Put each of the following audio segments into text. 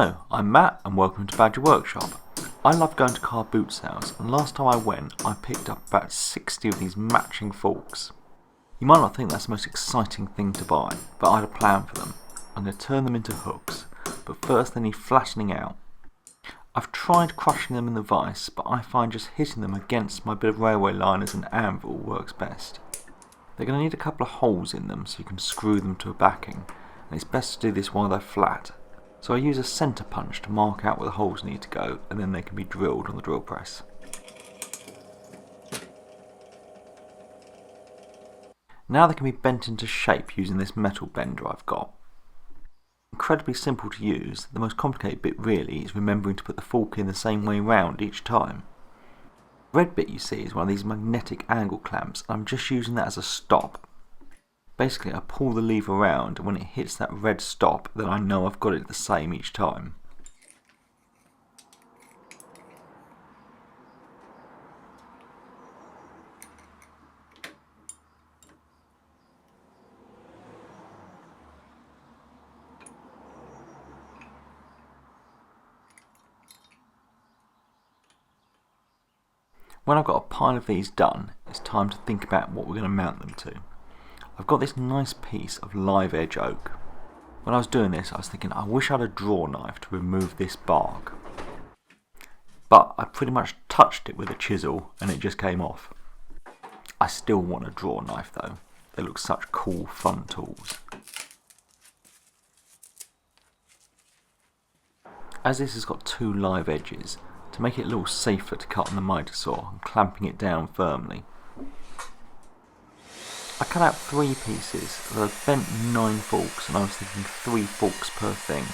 Hello, I'm Matt and welcome to Badger Workshop. I love going to car boot sales, and last time I went I picked up about 60 of these matching forks. You might not think that's the most exciting thing to buy, but I had a plan for them. I'm going to turn them into hooks, but first they need flattening out. I've tried crushing them in the vise, but I find just hitting them against my bit of railway line as an anvil works best. They're going to need a couple of holes in them so you can screw them to a backing, and it's best to do this while they're flat. So I use a centre punch to mark out where the holes need to go, and then they can be drilled on the drill press. Now they can be bent into shape using this metal bender I've got. Incredibly simple to use. The most complicated bit really is remembering to put the fork in the same way round each time. The red bit you see is one of these magnetic angle clamps, and I'm just using that as a stop. Basically I pull the lever around, and when it hits that red stop then I know I've got it the same each time. When I've got a pile of these done, it's time to think about what we're going to mount them to. I've got this nice piece of live edge oak. When I was doing this I was thinking I wish I had a draw knife to remove this bark. But I pretty much touched it with a chisel and it just came off. I still want a draw knife though. They look such cool fun tools. As this has got two live edges, to make it a little safer to cut on the miter saw, I'm clamping it down firmly. I cut out 3 pieces, but I've bent 9 forks and I was thinking 3 forks per thing.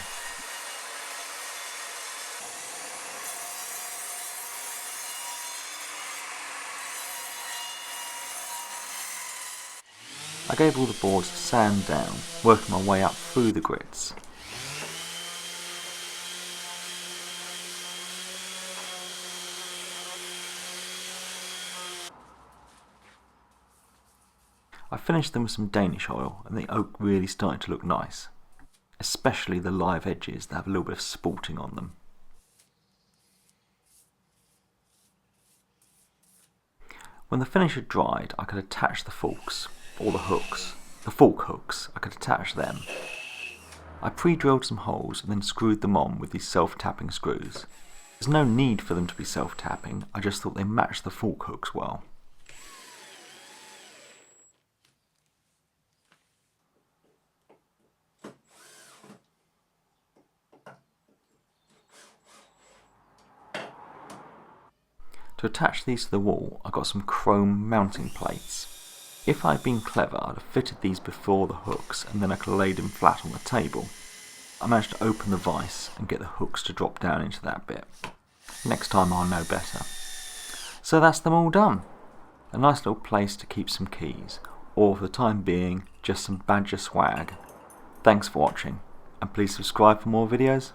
I gave all the boards a sand down, working my way up through the grits. I finished them with some Danish oil and the oak really started to look nice, especially the live edges that have a little bit of sporting on them. When the finish had dried I could attach the forks, or the hooks, the fork hooks, I could attach them. I pre-drilled some holes and then screwed them on with these self-tapping screws. There's no need for them to be self-tapping, I just thought they matched the fork hooks well. To attach these to the wall, I got some chrome mounting plates. If I'd been clever, I'd have fitted these before the hooks and then I could have laid them flat on the table. I managed to open the vise and get the hooks to drop down into that bit. Next time I'll know better. So that's them all done. A nice little place to keep some keys, or for the time being, just some Badger swag. Thanks for watching, and please subscribe for more videos.